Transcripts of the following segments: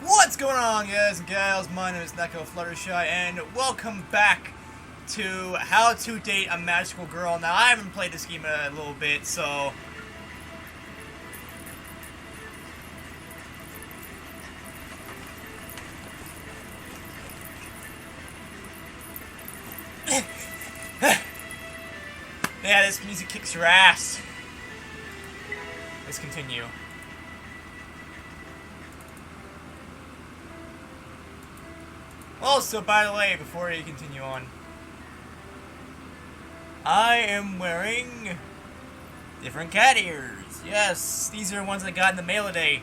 What's going on, guys and gals? My name is Neko Fluttershy, and welcome back to How to Date a Magical Girl. Now, I haven't played this game in a little bit, so... yeah, this music kicks your ass. Let's continue. Also, by the way, before you continue on, I am wearing different cat ears. Yes, these are ones I got in the mail today.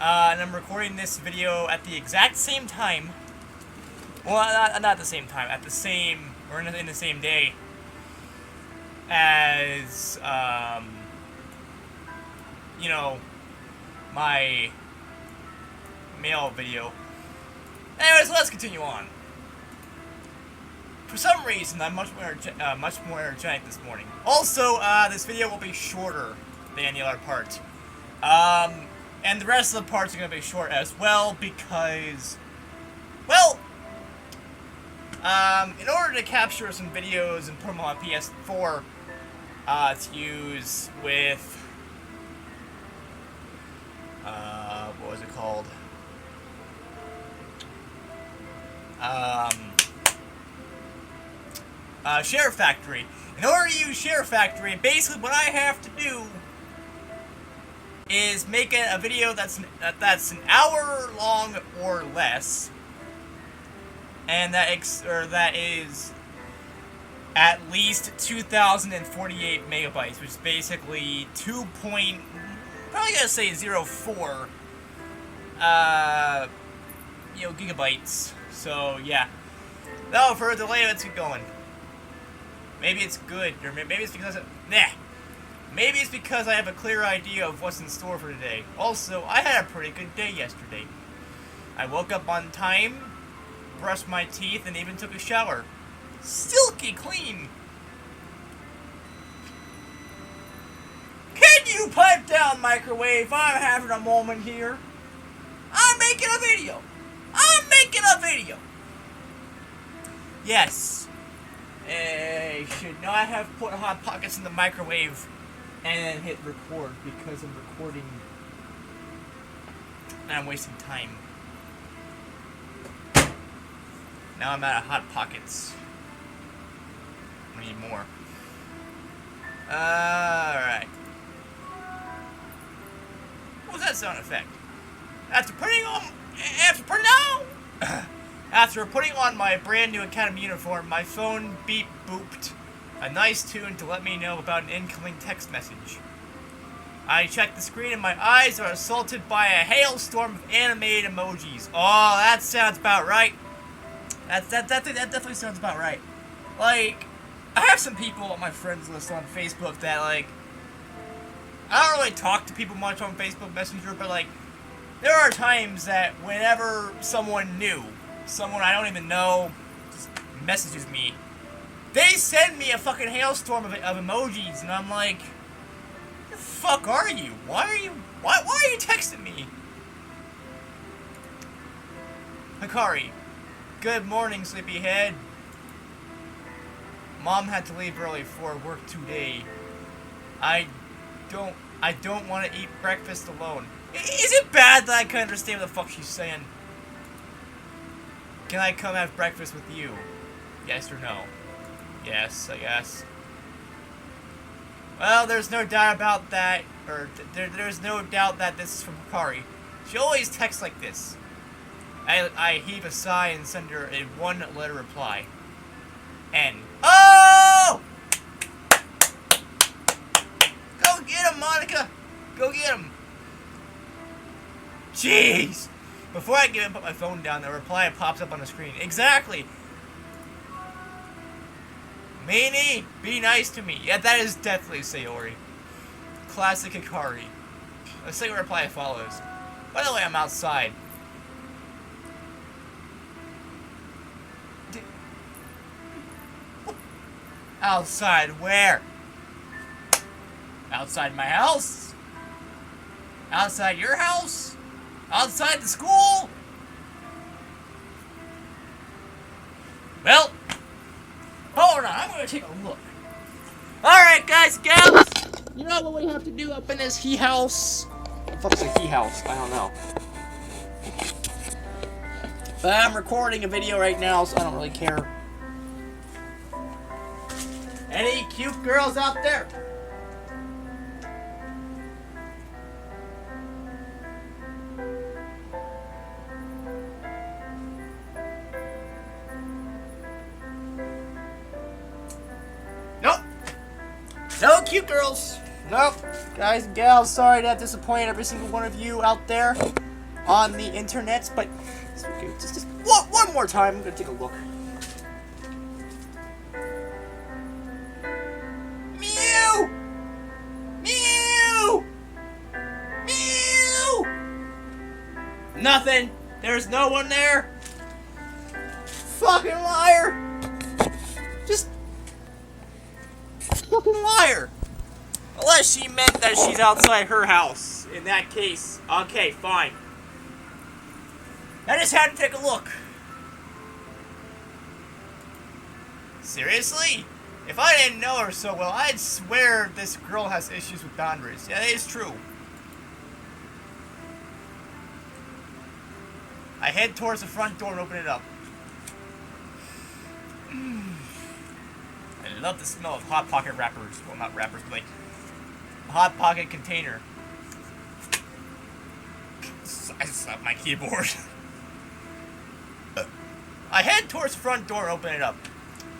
And I'm recording this video at the exact same time. Well, not the same time, at the same, or in the same day as, you know, my mail video. Anyways, let's continue on. For some reason, I'm much more energetic this morning. Also, this video will be shorter than the other part. And the rest of the parts are going to be short as well because, well, in order to capture some videos and put them on PS4 to use with, what was it called? Share Factory. In order to use Share Factory, basically what I have to do is make a video that's an hour long or less, and that is at least 2,048 megabytes, which is basically probably gonna say 0.4 gigabytes. So yeah. No further delay, let's get going. Maybe it's good, or maybe it's because maybe it's because I have a clear idea of what's in store for today. Also, I had a pretty good day yesterday. I woke up on time, brushed my teeth, and even took a shower. Silky clean. Can you pipe down, microwave? I'm having a moment here. I'm making a video. Yes. I should not have put Hot Pockets in the microwave and then hit record because I'm recording and I'm wasting time. Now I'm out of Hot Pockets. I need more. Alright. What was that sound effect? After putting on my brand new Academy uniform, my phone beep booped a nice tune to let me know about an incoming text message. I checked the screen and my eyes are assaulted by a hailstorm of animated emojis. Oh, that sounds about right. That definitely sounds about right. Like, I have some people on my friends list on Facebook that, like, I don't really talk to people much on Facebook Messenger, but, like, there are times that whenever someone new, someone I don't even know, just messages me, they send me a fucking hailstorm of emojis, and I'm like, the fuck are you? Why are you texting me? Hikari, good morning, sleepyhead. Mom had to leave early for work today. I don't want to eat breakfast alone. Is it bad that I can understand what the fuck she's saying? Can I come have breakfast with you? Yes or no? Yes, I guess. Well, there's no doubt about that, or there's no doubt that this is from Hikari. She always texts like this. I heave a sigh and send her a one-letter reply. N. Oh! Go get him, Monica! Go get him! Jeez! Before I get and put my phone down, the reply pops up on the screen. Exactly! Meanie, be nice to me. Yeah, that is definitely Sayori. Classic Hikari. The second reply follows. By the way, I'm outside. Outside where? Outside my house? Outside your house? Outside the school? Well, hold on, I'm gonna take a look. Alright, guys, gals! You know what we have to do up in this he house? What the fuck's a he house? I don't know. But I'm recording a video right now, so I don't really care. Any cute girls out there? Nope. No cute girls. Nope. Guys and gals, sorry to have disappointed every single one of you out there on the internet, but it's okay. Just one more time. I'm gonna take a look. Mew! Mew! Mew! Nothing. There's no one there. Fucking liar! Just fucking liar! Unless she meant that she's outside her house. In that case, okay, fine. I just had to take a look. Seriously? If I didn't know her so well, I'd swear this girl has issues with boundaries. Yeah, that is true. I head towards the front door and open it up. I love the smell of Hot Pocket wrappers. Well, not wrappers, but like Hot Pocket container. I slapped my keyboard. I head towards the front door and open it up.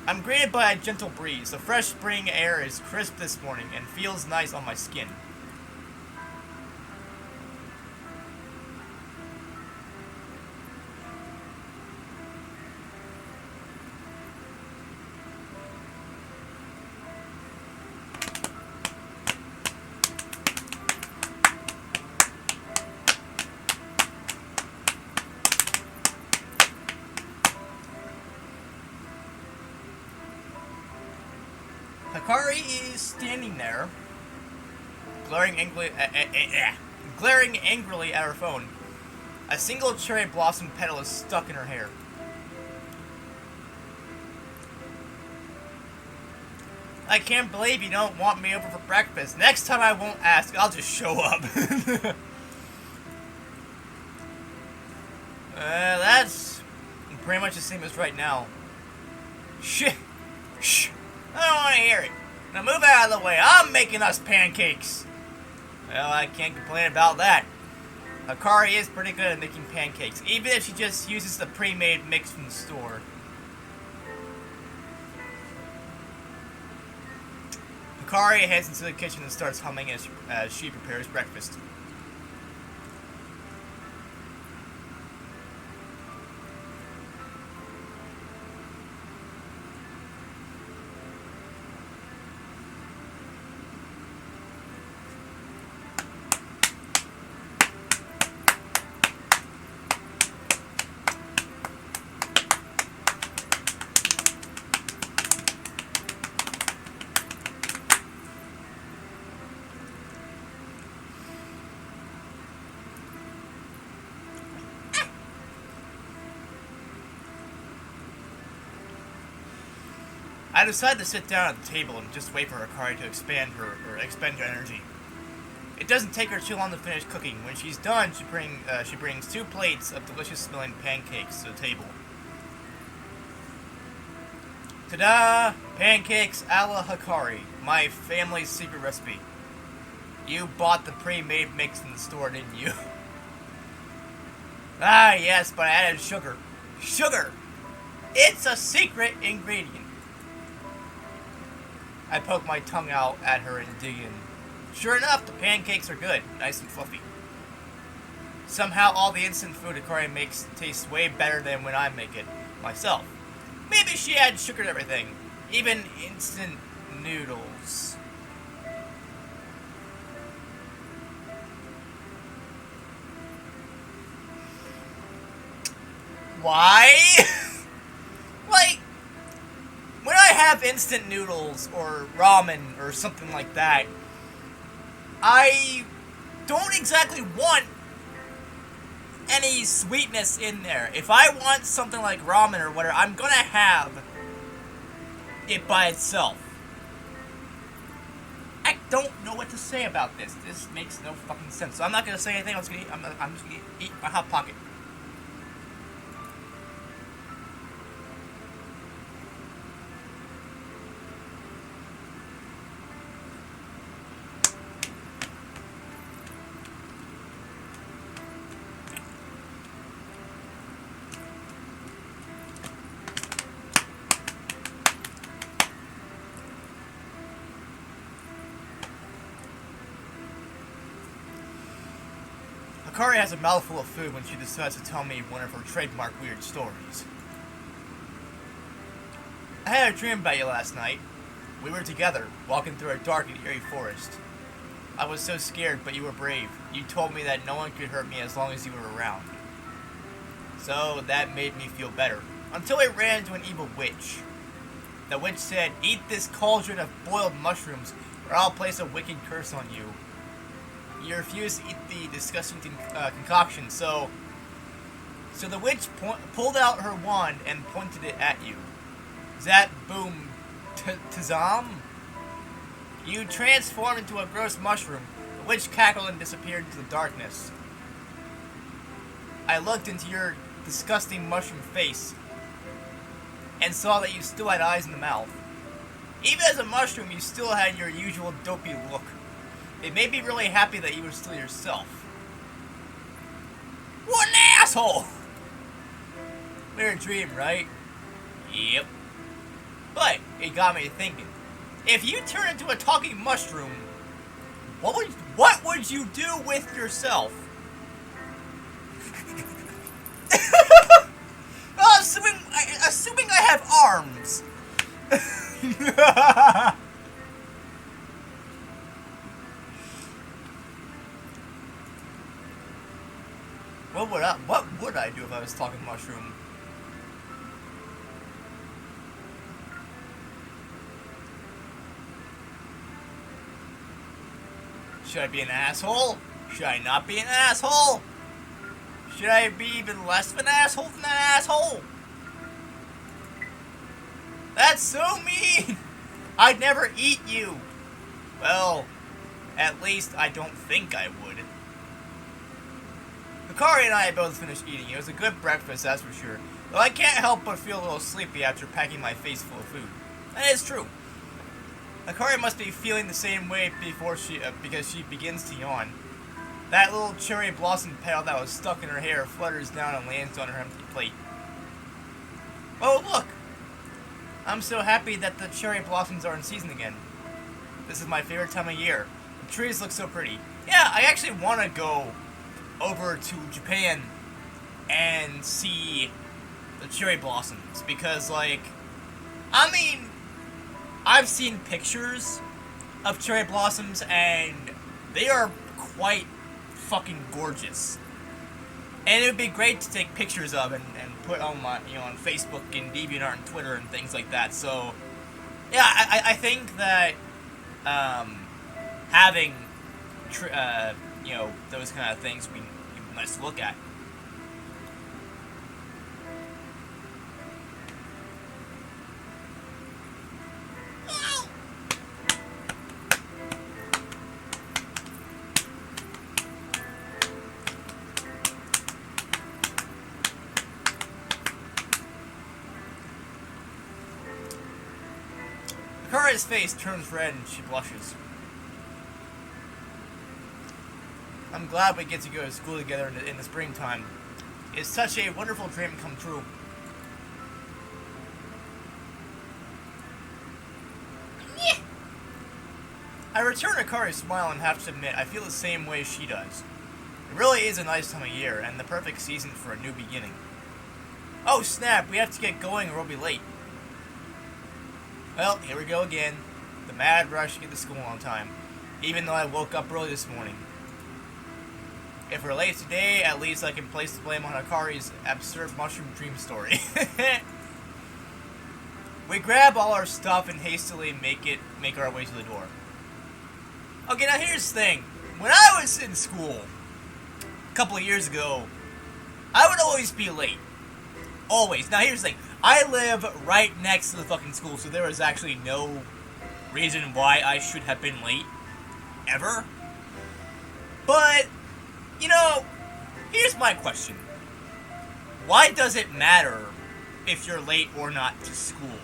I'm greeted by a gentle breeze. The fresh spring air is crisp this morning and feels nice on my skin. Hikari is standing there, glaring angrily at her phone. A single cherry blossom petal is stuck in her hair. I can't believe you don't want me over for breakfast. Next time I won't ask, I'll just show up. That's pretty much the same as right now. Shh. Shh. I don't want to hear it. Now move out of the way. I'm making us pancakes. Well, I can't complain about that. Hikari is pretty good at making pancakes, even if she just uses the pre-made mix from the store. Hikari heads into the kitchen and starts humming as she prepares breakfast. I decide to sit down at the table and just wait for Hikari to expend her energy. It doesn't take her too long to finish cooking. When she's done, she brings 2 plates of delicious-smelling pancakes to the table. Ta-da! Pancakes a la Hikari, my family's secret recipe. You bought the pre-made mix in the store, didn't you? Ah, yes, but I added sugar. Sugar! It's a secret ingredient. I poke my tongue out at her and dig in. Sure enough, the pancakes are good, nice and fluffy. Somehow all the instant food Hikari makes tastes way better than when I make it myself. Maybe she adds sugar to everything, even instant noodles. Why? Like, when I have instant noodles or ramen or something like that, I don't exactly want any sweetness in there. If I want something like ramen or whatever, I'm gonna have it by itself. I don't know what to say about this. This makes no fucking sense. So I'm not gonna say anything. I'm just gonna eat my Hot Pocket. Hikari has a mouthful of food when she decides to tell me one of her trademark weird stories. I had a dream about you last night. We were together, walking through a dark and eerie forest. I was so scared, but you were brave. You told me that no one could hurt me as long as you were around. So that made me feel better. Until I ran into an evil witch. The witch said, "Eat this cauldron of boiled mushrooms, or I'll place a wicked curse on you." You refused to eat the disgusting concoction, so the witch pulled out her wand and pointed it at you. Zat boom tazam. You transformed into a gross mushroom. The witch cackled and disappeared into the darkness. I looked into your disgusting mushroom face and saw that you still had eyes in the mouth. Even as a mushroom, you still had your usual dopey look. It made me really happy that you were still yourself. What an asshole! Weird dream, right? Yep. But it got me thinking. If you turn into a talking mushroom, what would you do with yourself? Well, assuming I have arms. What would I do if I was talking mushroom? Should I be an asshole? Should I not be an asshole? Should I be even less of an asshole than an asshole? That's so mean! I'd never eat you. Well, at least I don't think I would. Hikari and I both finished eating. It was a good breakfast, that's for sure. Though I can't help but feel a little sleepy after packing my face full of food. That is true. Hikari must be feeling the same way because she begins to yawn. That little cherry blossom petal that was stuck in her hair flutters down and lands on her empty plate. Oh, look! I'm so happy that the cherry blossoms are in season again. This is my favorite time of year. The trees look so pretty. Yeah, I actually want to go over to Japan and see the cherry blossoms because, like, I mean, I've seen pictures of cherry blossoms and they are quite fucking gorgeous. And it would be great to take pictures of and put on my, on Facebook and DeviantArt and Twitter and things like that. So, yeah, I think that having those kind of things would be nice to look at. Hikari's face turns red and she blushes. I'm glad we get to go to school together in the springtime. It's such a wonderful dream come true. I return Hikari's smile and have to admit I feel the same way she does. It really is a nice time of year and the perfect season for a new beginning. Oh snap, we have to get going or we'll be late. Well, here we go again. The mad rush to get to school on time, even though I woke up early this morning. If we're late today, at least I can place the blame on Hikari's absurd mushroom dream story. We grab all our stuff and hastily make our way to the door. Okay, now here's the thing. When I was in school, a couple of years ago, always be late. Always. Now, here's the thing. I live right next to the fucking school, so there is actually no reason why I should have been late. Ever. But, you know, here's my question. Why does it matter if you're late or not to school?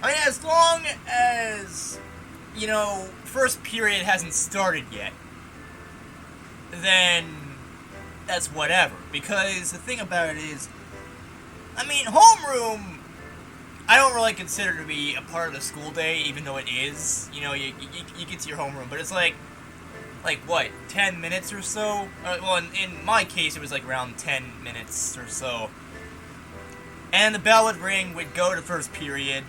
I mean, as long as, you know, first period hasn't started yet, then that's whatever. Because the thing about it is, I mean, homeroom, I don't really consider to be a part of the school day, even though it is. You know, you get to your homeroom, but it's like what, 10 minutes or so? Well, in my case, it was like around 10 minutes or so. And the bell would ring, we'd go to first period,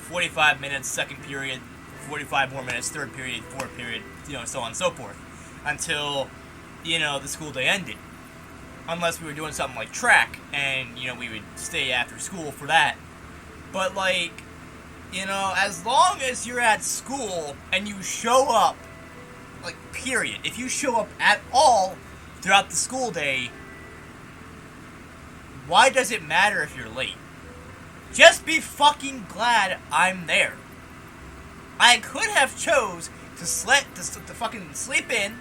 45 minutes, second period, 45 more minutes, third period, fourth period, you know, so on and so forth. Until, you know, the school day ended. Unless we were doing something like track, and, you know, we would stay after school for that. But, like, you know, as long as you're at school and you show up, like, period. If you show up at all throughout the school day, why does it matter if you're late? Just be fucking glad I'm there. I could have chose to fucking sleep in,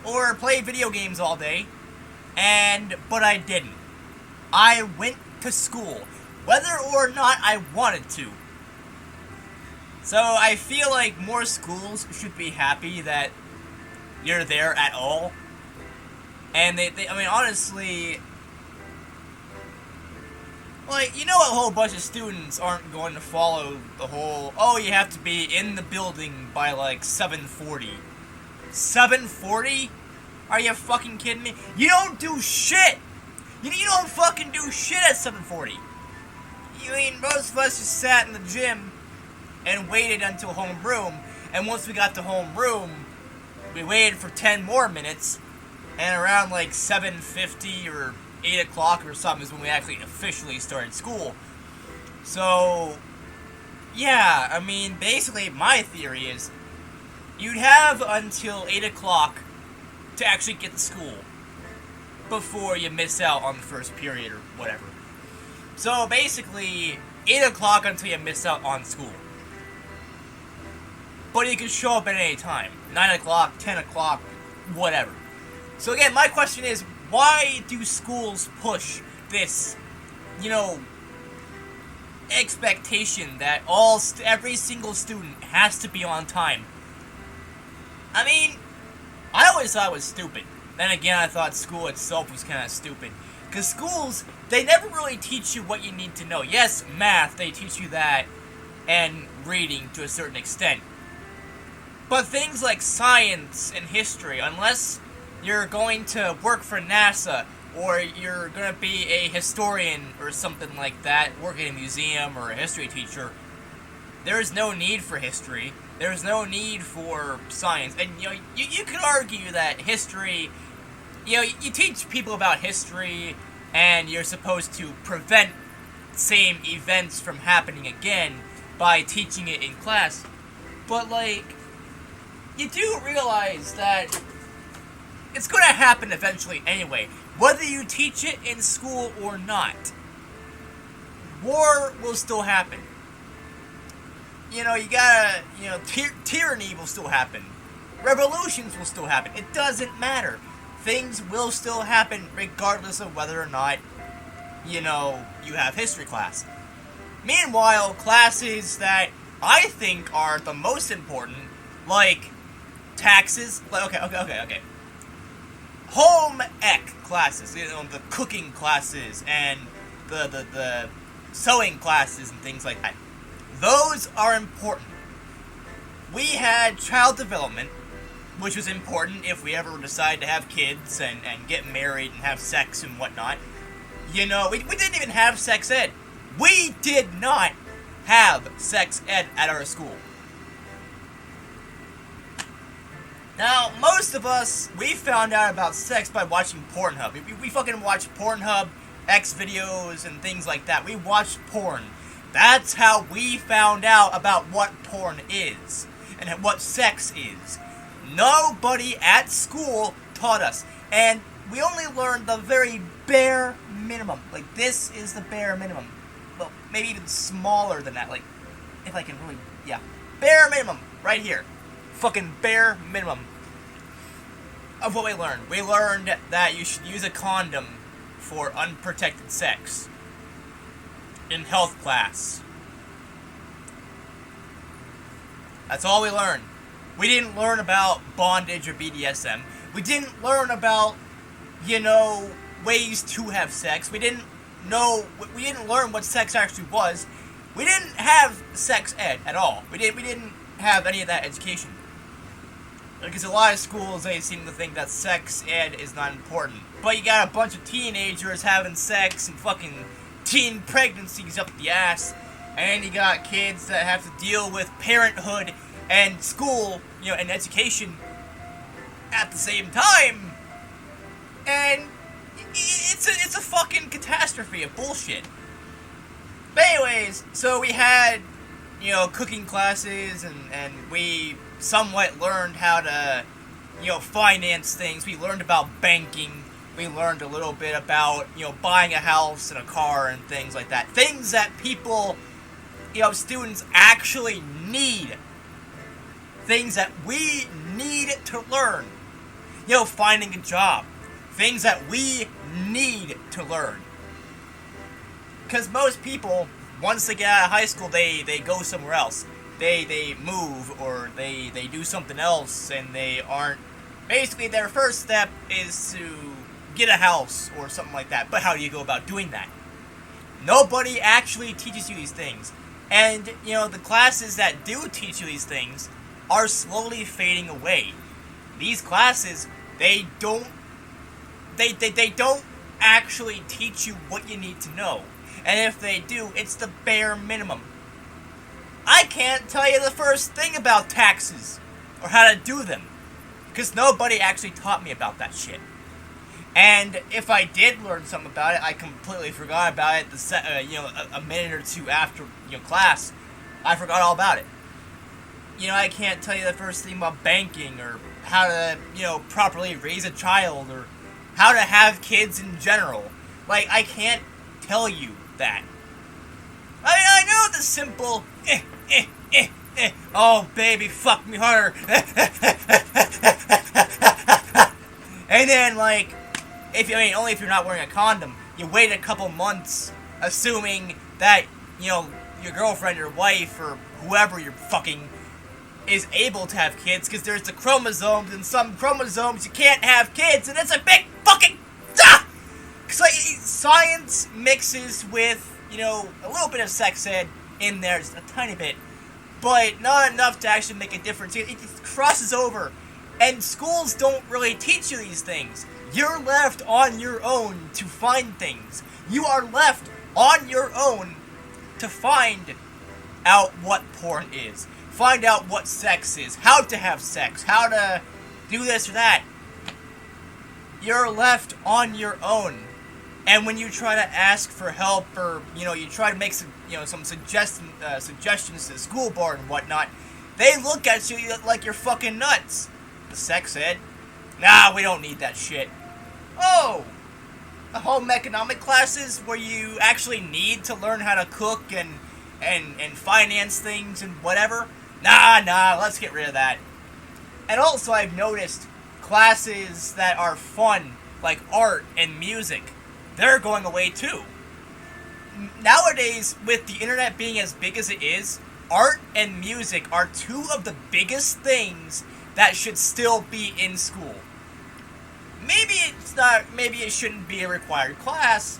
or play video games all day, but I didn't. I went to school, whether or not I wanted to. So I feel like more schools should be happy that you're there at all. And I mean, honestly, like, you know, a whole bunch of students aren't going to follow the whole, oh, you have to be in the building by, like, 7:40. 7:40? Are you fucking kidding me? You don't do shit! You don't fucking do shit at 7:40. I mean, most of us just sat in the gym and waited until homeroom, and once we got to homeroom, we waited for 10 more minutes, and around like 7:50 or 8 o'clock or something is when we actually officially started school. So, yeah, I mean, basically my theory is you'd have until 8 o'clock to actually get to school before you miss out on the first period or whatever. So basically, 8 o'clock until you miss out on school. But you can show up at any time. 9 o'clock, 10 o'clock, whatever. So again, my question is, why do schools push this, you know, expectation that every single student has to be on time? I mean, I always thought it was stupid. Then again, I thought school itself was kind of stupid. Because schools, they never really teach you what you need to know. Yes, math, they teach you that, and reading to a certain extent. But things like science and history, unless you're going to work for NASA, or you're going to be a historian or something like that, work in a museum or a history teacher, there is no need for history. There's no need for science. And, you know, you could argue that history, you know, you teach people about history, and you're supposed to prevent same events from happening again by teaching it in class. But, like, you do realize that it's going to happen eventually anyway, whether you teach it in school or not. War will still happen. You know, you gotta, you know, tyranny will still happen. Revolutions will still happen. It doesn't matter. Things will still happen regardless of whether or not, you know, you have history class. Meanwhile, classes that I think are the most important, like taxes, okay. Home ec classes, you know, the cooking classes and the sewing classes and things like that. Those are important. We had child development, which was important if we ever decide to have kids and get married and have sex and whatnot. You know, we didn't even have sex ed. We did not have sex ed at our school. Now, most of us, we found out about sex by watching Pornhub. We fucking watch Pornhub, X videos, and things like that. We watched porn. That's how we found out about what porn is, and what sex is. Nobody at school taught us. And we only learn the very bare minimum. Like, this is the bare minimum. Well, maybe even smaller than that. Like, if I can really, yeah. Bare minimum, right here. Fucking bare minimum of what we learned. We learned that you should use a condom for unprotected sex in health class. That's all we learned. We didn't learn about bondage or BDSM. We didn't learn about, ways to have sex. We didn't learn what sex actually was. We didn't have sex ed at all. We didn't have any of that education. Because a lot of schools, they seem to think that sex ed is not important. But you got a bunch of teenagers having sex and fucking teen pregnancies up the ass. And you got kids that have to deal with parenthood and school, and education at the same time. And it's a fucking catastrophe of bullshit. But anyways, so we had, cooking classes, and we somewhat learned how to, finance things. We learned about banking. We learned a little bit about, buying a house and a car and things like that. Things that people, students actually need. Things that we need to learn. Finding a job. Things that we need to learn. Because most people, once they get out of high school, they go somewhere else. They move, or they do something else, and they aren't... Basically, their first step is to get a house, or something like that. But how do you go about doing that? Nobody actually teaches you these things. And, the classes that do teach you these things are slowly fading away. These classes, they don't actually teach you what you need to know. And if they do, it's the bare minimum. I can't tell you the first thing about taxes, or how to do them, because nobody actually taught me about that shit. And if I did learn something about it, I completely forgot about it. A minute or two after class, I forgot all about it. I can't tell you the first thing about banking, or how to properly raise a child, or how to have kids in general. Like, I can't tell you that. I mean, I know the simple oh baby, fuck me harder. And then, like, only if you're not wearing a condom, you wait a couple months, assuming that, your girlfriend or wife or whoever you're fucking is able to have kids, because there's the chromosomes, and some chromosomes you can't have kids, and it's a big fucking... Because, science mixes with, a little bit of sex ed in there, just a tiny bit, but not enough to actually make a difference. It just crosses over, and schools don't really teach you these things. You're left on your own to find things. You are left on your own to find out what porn is. Find out what sex is. How to have sex. How to do this or that. You're left on your own. And when you try to ask for help, or, you try to make some, some suggestions to the school board and whatnot, they look at you like you're fucking nuts. The sex ed? Nah, we don't need that shit. Oh! The home economic classes where you actually need to learn how to cook and finance things and whatever? Nah, let's get rid of that. And also, I've noticed classes that are fun, like art and music, they're going away too. Nowadays, with the internet being as big as it is, art and music are two of the biggest things that should still be in school. Maybe it shouldn't be a required class,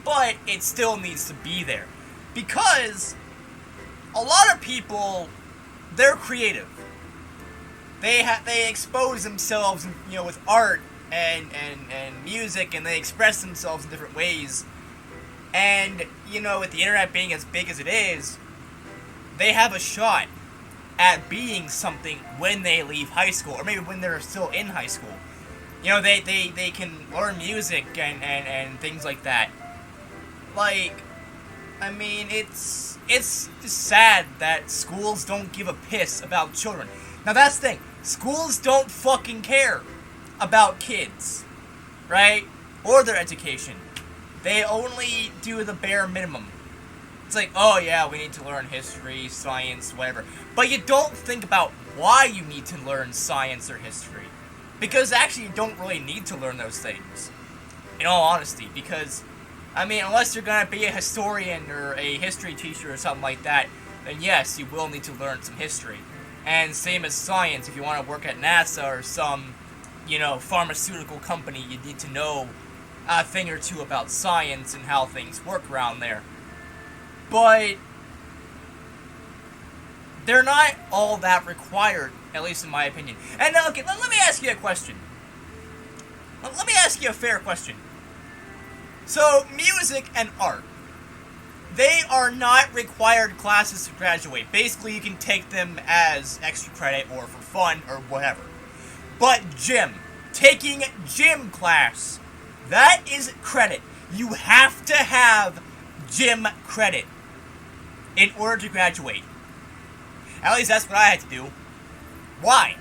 but it still needs to be there. Because a lot of people, they're creative. They expose themselves, with art and music, and they express themselves in different ways. And, with the internet being as big as it is, they have a shot at being something when they leave high school, or maybe when they're still in high school. They can learn music and things like that. Like, I mean, it's just sad that schools don't give a piss about children. Now, that's the thing. Schools don't fucking care about kids. right? Or their education. They only do the bare minimum. It's like, oh yeah, we need to learn history, science, whatever. But you don't think about why you need to learn science or history. Because actually you don't really need to learn those things. In all honesty. Because, I mean, unless you're going to be a historian or a history teacher or something like that, then yes, you will need to learn some history. And same as science, if you want to work at NASA or some, pharmaceutical company, you need to know a thing or two about science and how things work around there. But they're not all that required, at least in my opinion. And now, okay, let me ask you a question. Let me ask you a fair question. So, music and art, they are not required classes to graduate. Basically, you can take them as extra credit or for fun or whatever. But gym, taking gym class, that is credit. You have to have gym credit in order to graduate. At least that's what I had to do. Why?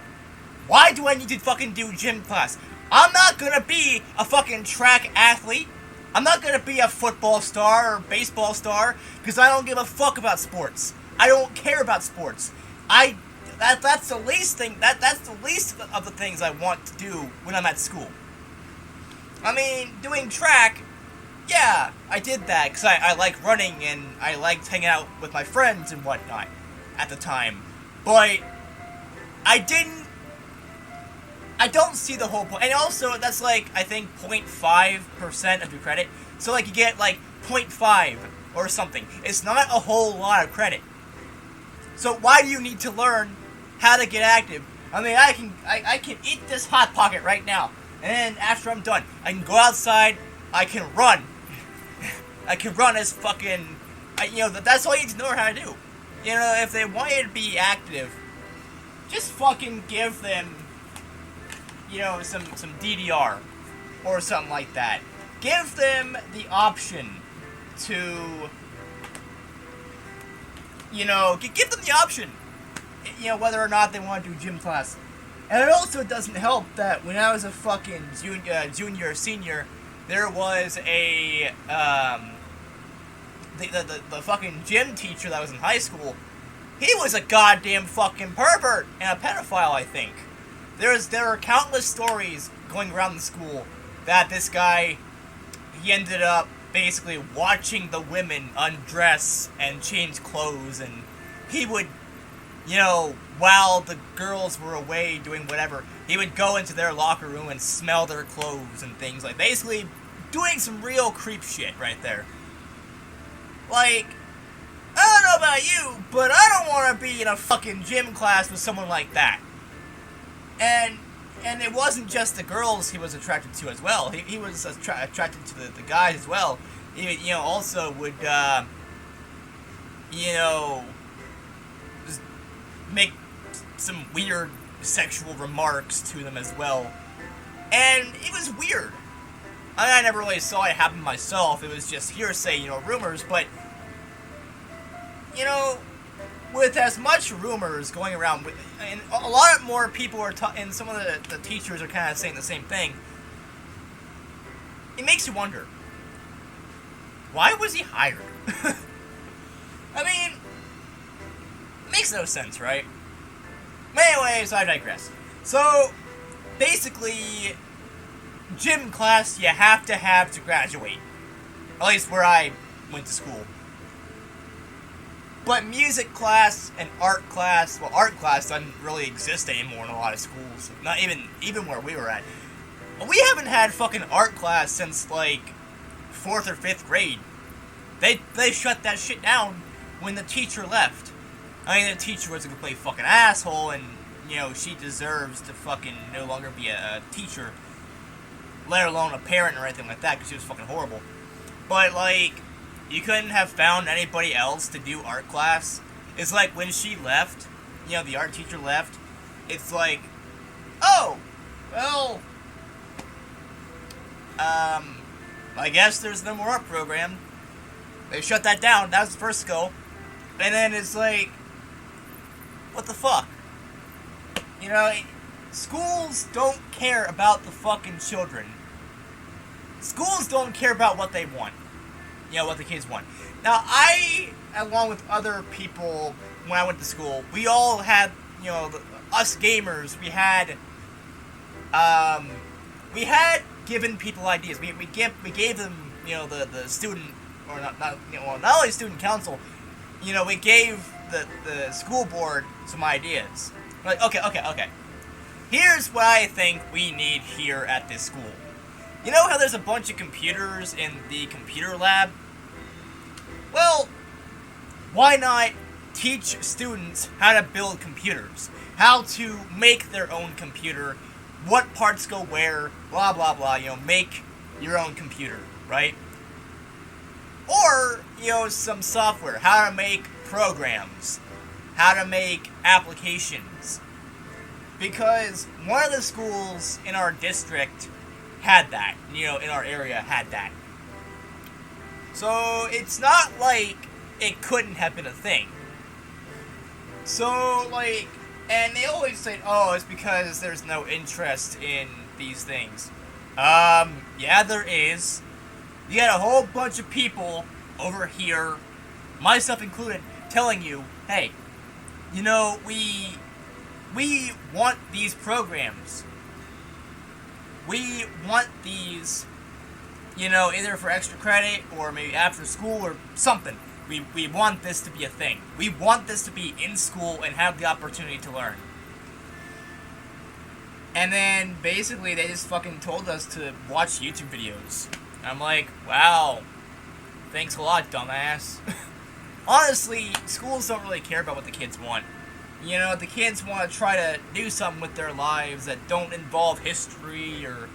Why do I need to fucking do gym class? I'm not gonna be a fucking track athlete. I'm not gonna be a football star or baseball star because I don't give a fuck about sports. I don't care about sports. That's the least thing. That's the least of the things I want to do when I'm at school. I mean, doing track, yeah, I did that because I like running and I liked hanging out with my friends and whatnot at the time. But I don't see the whole point. And also, that's like, I think, 0.5% of your credit. So, like, you get, like, 0.5 or something. It's not a whole lot of credit. So, why do you need to learn how to get active? I mean, I can eat this Hot Pocket right now. And then, after I'm done, I can go outside, I can run. I can run as fucking... that's all you need to know how to do. If they want you to be active, just fucking give them... some DDR or something like that. Give them the option to, give them the option, whether or not they want to do gym class. And it also doesn't help that when I was a fucking junior or senior, there was a, the fucking gym teacher that was in high school. He was a goddamn fucking pervert and a pedophile, I think. There are countless stories going around the school that this guy, he ended up basically watching the women undress and change clothes, and he would, while the girls were away doing whatever, he would go into their locker room and smell their clothes and things like, basically doing some real creep shit right there. Like, I don't know about you, but I don't want to be in a fucking gym class with someone like that. And it wasn't just the girls he was attracted to as well. He was attracted to the guys as well. He, also would, just make some weird sexual remarks to them as well. And it was weird. I never really saw it happen myself. It was just hearsay, rumors. But, with as much rumors going around, and a lot more people are, and some of the teachers are kind of saying the same thing, it makes you wonder, why was he hired? I mean, it makes no sense, right? But anyways, I digress. So, basically, gym class you have to graduate. At least where I went to school. But music class and art class, well, art class doesn't really exist anymore in a lot of schools. Not even where we were at. We haven't had fucking art class since, like, 4th or 5th grade. They shut that shit down when the teacher left. I mean, the teacher was a complete fucking asshole, and, she deserves to fucking no longer be a teacher, let alone a parent or anything like that, because she was fucking horrible. But, like, you couldn't have found anybody else to do art class. It's like when she left, the art teacher left, it's like, oh, well, I guess there's no more art program. They shut that down. That was the first go. And then it's like, what the fuck? Schools don't care about the fucking children. schools don't care about what they want. What the kids want. Now, I, along with other people, when I went to school, we all had, us gamers, we had given people ideas. We gave them, the student, or not only student council, we gave the school board some ideas. We're like, okay. Here's what I think we need here at this school. You know how there's a bunch of computers in the computer lab? Well, why not teach students how to build computers? How to make their own computer, what parts go where, blah blah blah, make your own computer, right? Or, some software, how to make programs, how to make applications. Because one of the schools in our district had that, in our area had that. So it's not like it couldn't have been a thing. So, and they always say, oh, it's because there's no interest in these things. Yeah, there is. You got a whole bunch of people over here, myself included, telling you, hey, we want these programs. We want these, either for extra credit or maybe after school or something. We want this to be a thing. We want this to be in school and have the opportunity to learn. And then, basically, they just fucking told us to watch YouTube videos. I'm like, wow. Thanks a lot, dumbass. Honestly, schools don't really care about what the kids want. The kids want to try to do something with their lives that don't involve history or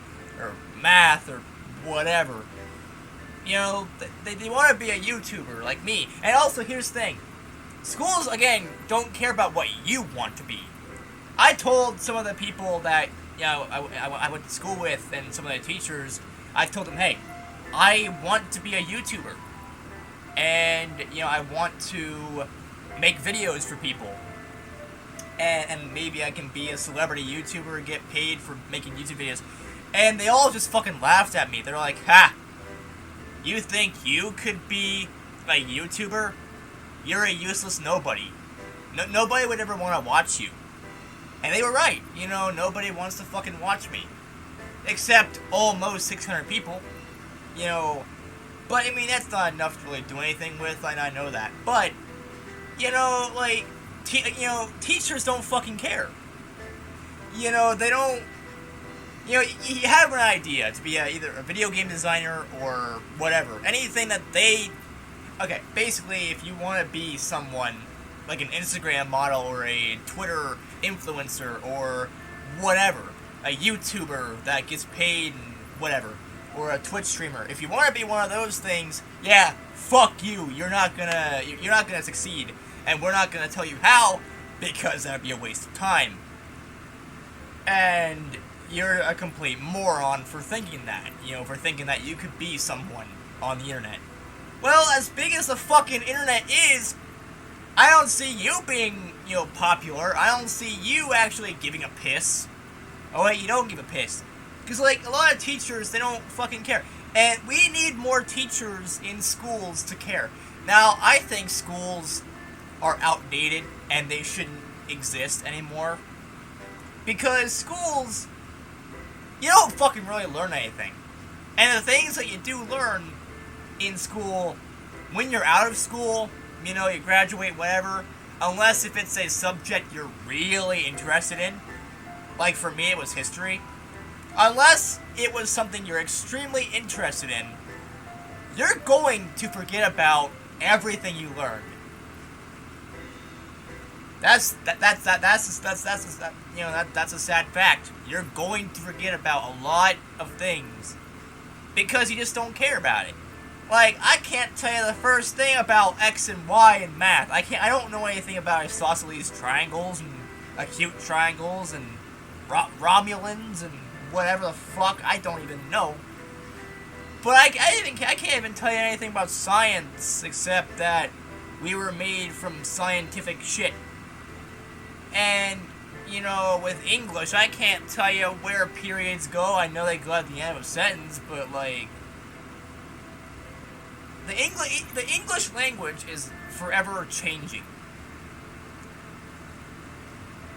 math or whatever. They want to be a YouTuber like me. And also, here's the thing. Schools, again, don't care about what you want to be. I told some of the people that, I went to school with and some of the teachers, I told them, hey, I want to be a YouTuber. And, I want to make videos for people. And maybe I can be a celebrity YouTuber and get paid for making YouTube videos. And they all just fucking laughed at me. They're like, ha! You think you could be a YouTuber? You're a useless nobody. Nobody would ever want to watch you. And they were right. Nobody wants to fucking watch me. Except almost 600 people. But, that's not enough to really do anything with, and I know that. But, teachers don't fucking care. They don't... you have an idea to be either a video game designer or whatever. Anything that they... Okay, basically, if you want to be someone, like an Instagram model or a Twitter influencer or whatever, a YouTuber that gets paid and whatever, or a Twitch streamer, if you want to be one of those things, yeah, fuck you. You're not gonna succeed. And we're not gonna tell you how, because that'd be a waste of time. And you're a complete moron for thinking that. For thinking that you could be someone on the internet. Well, as big as the fucking internet is, I don't see you being, popular. I don't see you actually giving a piss. Oh wait, you don't give a piss. Because, a lot of teachers, they don't fucking care. And we need more teachers in schools to care. Now, I think schools are outdated and they shouldn't exist anymore. Because schools, you don't fucking really learn anything. And the things that you do learn in school, when you're out of school, you graduate, whatever, unless if it's a subject you're really interested in, like for me it was history, unless it was something you're extremely interested in, you're going to forget about everything you learned. That's a sad fact. You're going to forget about a lot of things because you just don't care about it. I can't tell you the first thing about X and Y in math. I don't know anything about isosceles triangles and acute triangles and Romulans and whatever the fuck. I don't even know. But I can't even tell you anything about science except that we were made from scientific shit. And, with English, I can't tell you where periods go. I know they go at the end of a sentence, but, the English language is forever changing.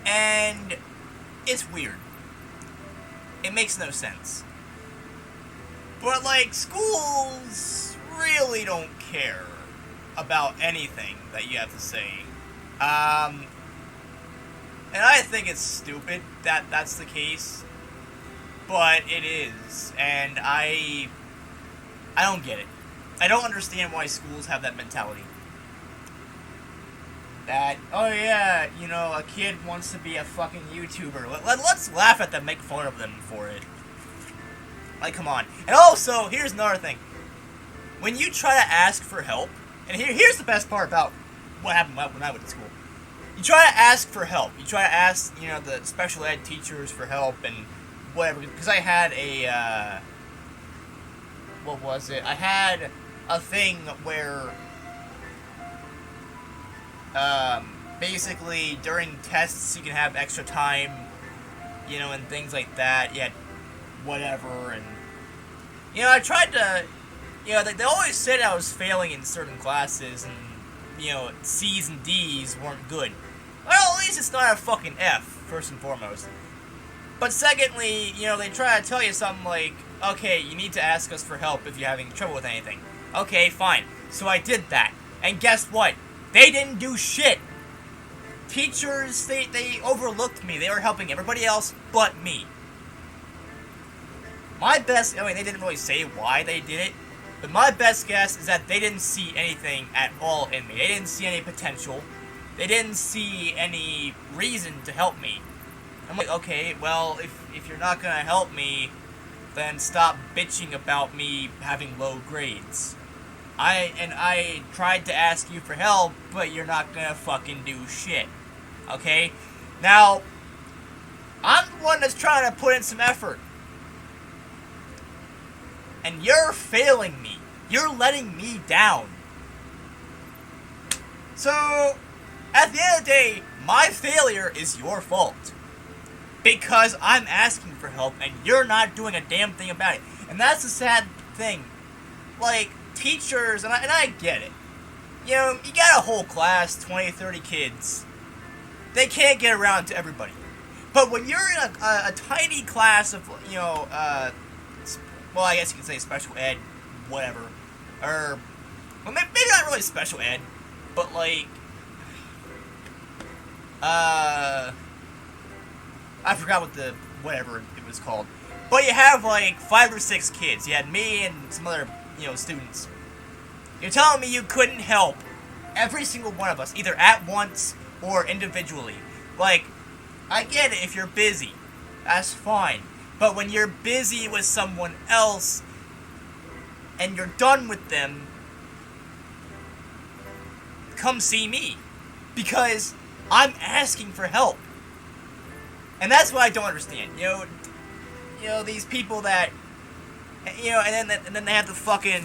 And it's weird. It makes no sense. But, like, schools really don't care about anything that you have to say. And I think it's stupid that that's the case. But it is. And I don't get it. I don't understand why schools have that mentality. That, oh yeah, you know, a kid wants to be a fucking YouTuber. Let's laugh at them, make fun of them for it. Like, come on. And also, here's another thing. When you try to ask for help, and here's the best part about what happened when I went to school. You try to ask for help. You try to ask, you know, the special ed teachers for help and whatever. Because I had a, what was it? I had a thing where, basically, during tests, you can have extra time, you know, and things like that. You had whatever, and, you know, I tried to, you know, they always said I was failing in certain classes, and, you know, C's and D's weren't good. Well, at least it's not a fucking F, first and foremost. But secondly, you know, they try to tell you something like, okay, you need to ask us for help if you're having trouble with anything. Okay, fine. So I did that. And guess what? They didn't do shit. Teachers, they overlooked me. They were helping everybody else but me. My best, I mean, they didn't really say why they did it, but my best guess is that they didn't see anything at all in me. They didn't see any potential. They didn't see any reason to help me. I'm like, okay, well, if you're not gonna help me, then stop bitching about me having low grades. I tried to ask you for help, but you're not gonna fucking do shit. Okay? Now, I'm the one that's trying to put in some effort. And you're failing me. You're letting me down. So, at the end of the day, my failure is your fault. Because I'm asking for help and you're not doing a damn thing about it. And that's the sad thing. Like, teachers, and I get it. You know, you got a whole class, 20, 30 kids. They can't get around to everybody. But when you're in a tiny class of, you know, well, I guess you could say special ed, whatever. Or, well, maybe not really special ed, but like, I forgot what whatever it was called. But you have like 5 or 6 kids. You had me and some other, you know, students. You're telling me you couldn't help every single one of us, either at once or individually. Like, I get it if you're busy. That's fine. But when you're busy with someone else and you're done with them, come see me. Because I'm asking for help. And that's what I don't understand. You know, these people that, you know, and then they have the fucking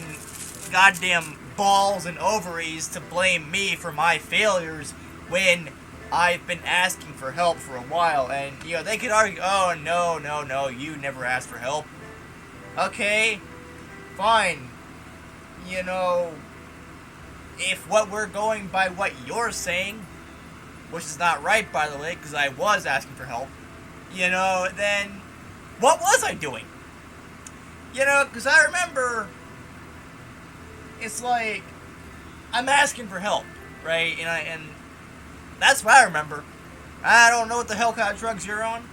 goddamn balls and ovaries to blame me for my failures when I've been asking for help for a while. And, you know, they could argue, oh, no, you never asked for help. Okay, fine. You know, if what we're going by what you're saying, which is not right, by the way, because I was asking for help, you know, then what was I doing? You know, because I remember, it's like, I'm asking for help, right? And that's what I remember. I don't know what the hell kind of drugs you're on,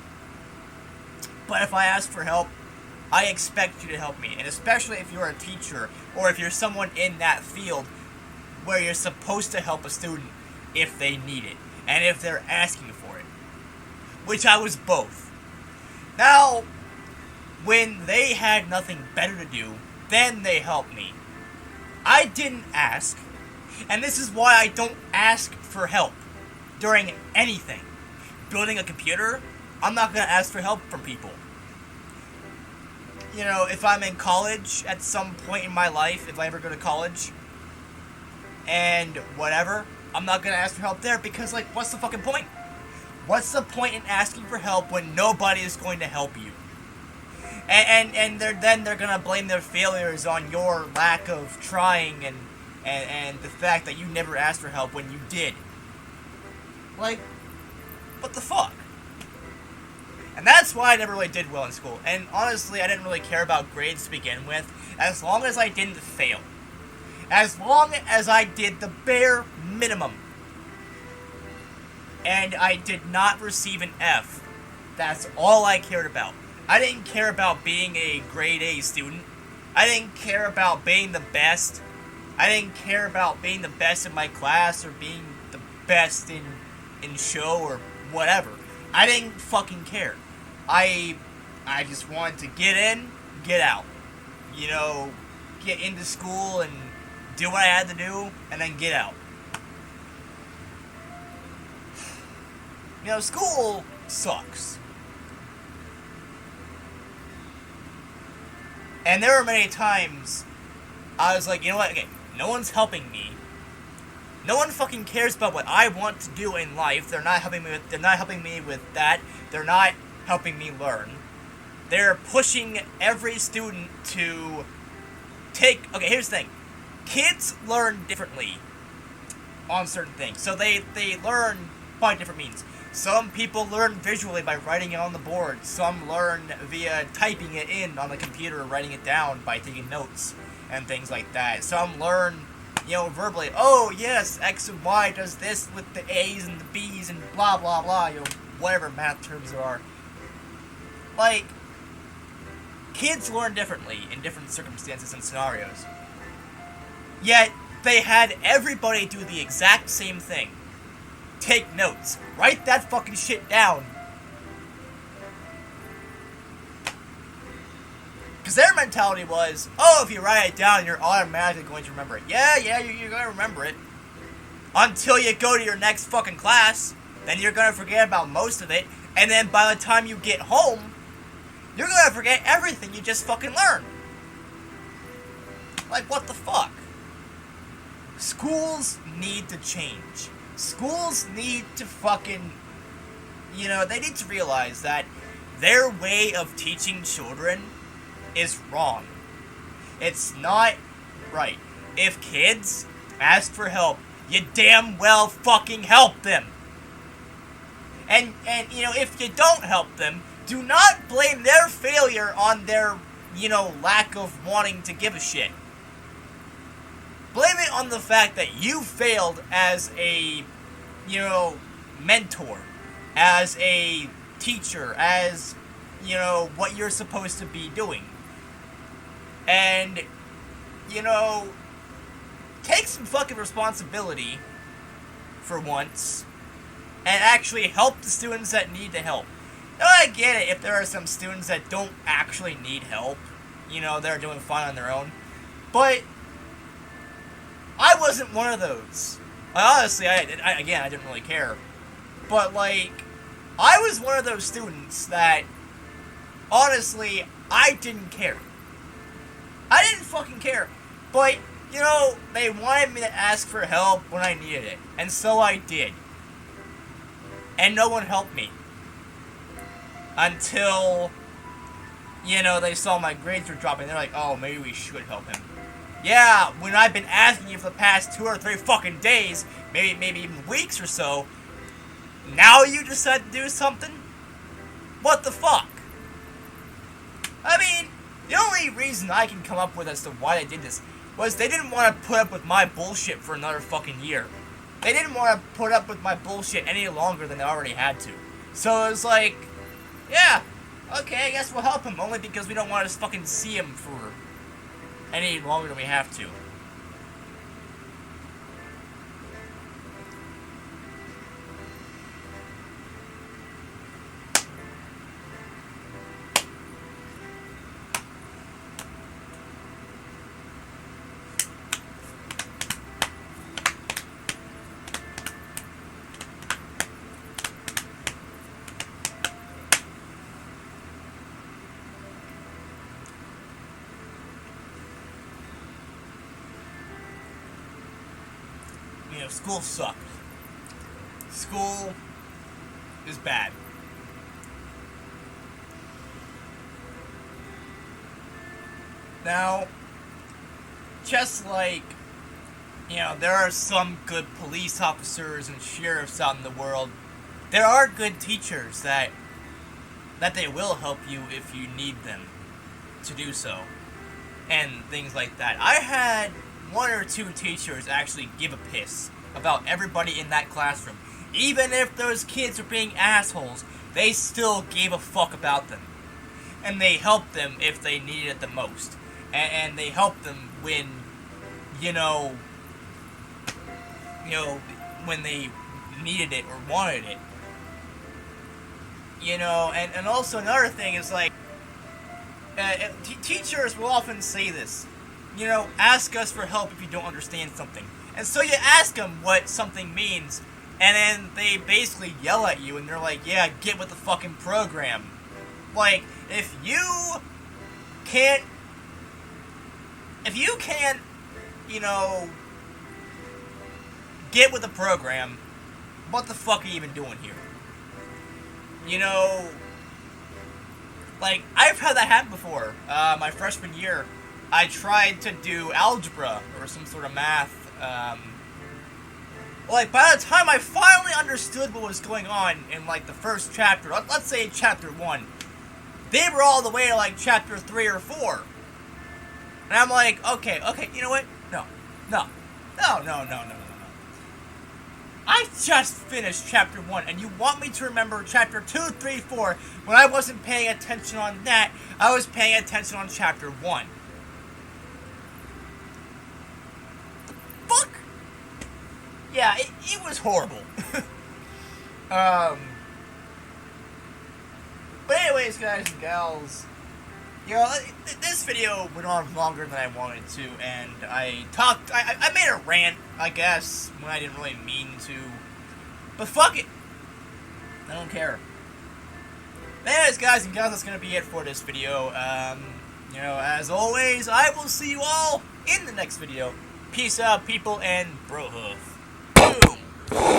but if I ask for help, I expect you to help me. And especially if you're a teacher, or if you're someone in that field where you're supposed to help a student if they need it, and if they're asking for it. Which I was both. Now, when they had nothing better to do, then they helped me. I didn't ask, and this is why I don't ask for help during anything. Building a computer, I'm not going to ask for help from people. You know, if I'm in college at some point in my life, if I ever go to college, and whatever, I'm not going to ask for help there because, like, what's the fucking point? What's the point in asking for help when nobody is going to help you? And they're gonna blame their failures on your lack of trying and the fact that you never asked for help when you did. Like, what the fuck? And that's why I never really did well in school. And honestly, I didn't really care about grades to begin with, as long as I didn't fail. As long as I did the bare minimum. And I did not receive an F. That's all I cared about. I didn't care about being a grade A student. I didn't care about being the best. I didn't care about being the best in my class or being the best in show or whatever. I didn't fucking care. I just wanted to get in, get out. You know, get into school and do what I had to do, and then get out. You know, school sucks. And there were many times I was like, you know what, okay, no one's helping me. No one fucking cares about what I want to do in life. They're not helping me with that. They're not helping me learn. They're pushing every student to take... Okay, here's the thing. Kids learn differently on certain things. So they learn by different means. Some people learn visually by writing it on the board. Some learn via typing it in on the computer or writing it down by taking notes and things like that. Some learn, you know, verbally. Oh, yes, X and Y does this with the A's and the B's and blah, blah, blah. You know, whatever math terms there are. Like, kids learn differently in different circumstances and scenarios. Yet, they had everybody do the exact same thing. Take notes. Write that fucking shit down. Because their mentality was, oh, if you write it down, you're automatically going to remember it. Yeah, you're going to remember it. Until you go to your next fucking class. Then you're going to forget about most of it. And then by the time you get home, you're going to forget everything you just fucking learned. Like, what the fuck? Schools need to change. Schools need to fucking, you know, they need to realize that their way of teaching children is wrong. It's not right. If kids ask for help, you damn well fucking help them. And you know, if you don't help them, do not blame their failure on their, you know, lack of wanting to give a shit. Blame it on the fact that you failed as a, you know, mentor, as a teacher, as, you know, what you're supposed to be doing. And, you know, take some fucking responsibility for once and actually help the students that need the help. Now, I get it if there are some students that don't actually need help, you know, they're doing fine on their own, but I wasn't one of those. Honestly, I didn't really care. But, like, I was one of those students that, honestly, I didn't care. I didn't fucking care. But, you know, they wanted me to ask for help when I needed it. And so I did. And no one helped me. Until, you know, they saw my grades were dropping. They're like, oh, maybe we should help him. Yeah, when I've been asking you for the past 2 or 3 fucking days, maybe even weeks or so, now you decide to do something? What the fuck? I mean, the only reason I can come up with as to why they did this was they didn't want to put up with my bullshit for another fucking year. They didn't want to put up with my bullshit any longer than they already had to. So it was like, yeah, okay, I guess we'll help him, only because we don't want to fucking see him for any longer than we have to. You know, school sucked. School is bad. Now, just like, there are some good police officers and sheriffs out in the world, there are good teachers that they will help you if you need them to do so, and things like that. I had one or two teachers actually give a piss about everybody in that classroom. Even if those kids were being assholes, they still gave a fuck about them. And they helped them if they needed it the most. And they helped them when, when they needed it or wanted it. And also another thing is like, teachers will often say this, ask us for help if you don't understand something. And so you ask them what something means, and then they basically yell at you, and they're like, yeah, get with the fucking program. Like, if you can't, get with the program, what the fuck are you even doing here? Like, I've had that happen before. My freshman year, I tried to do algebra or some sort of math. Like, by the time I finally understood what was going on in, like, the first chapter, let's say chapter 1, they were all the way to, like, chapter 3 or 4. And I'm like, okay, you know what? No. I just finished chapter 1, and you want me to remember chapter 2, 3, 4, when I wasn't paying attention on that, I was paying attention on chapter 1. Fuck! Yeah, it was horrible. But anyways, guys and gals, this video went on longer than I wanted to, and I made a rant, I guess, when I didn't really mean to. But fuck it. I don't care. Anyways, guys and gals, that's gonna be it for this video. As always, I will see you all in the next video. Peace out, people, and bro hoof. Boom!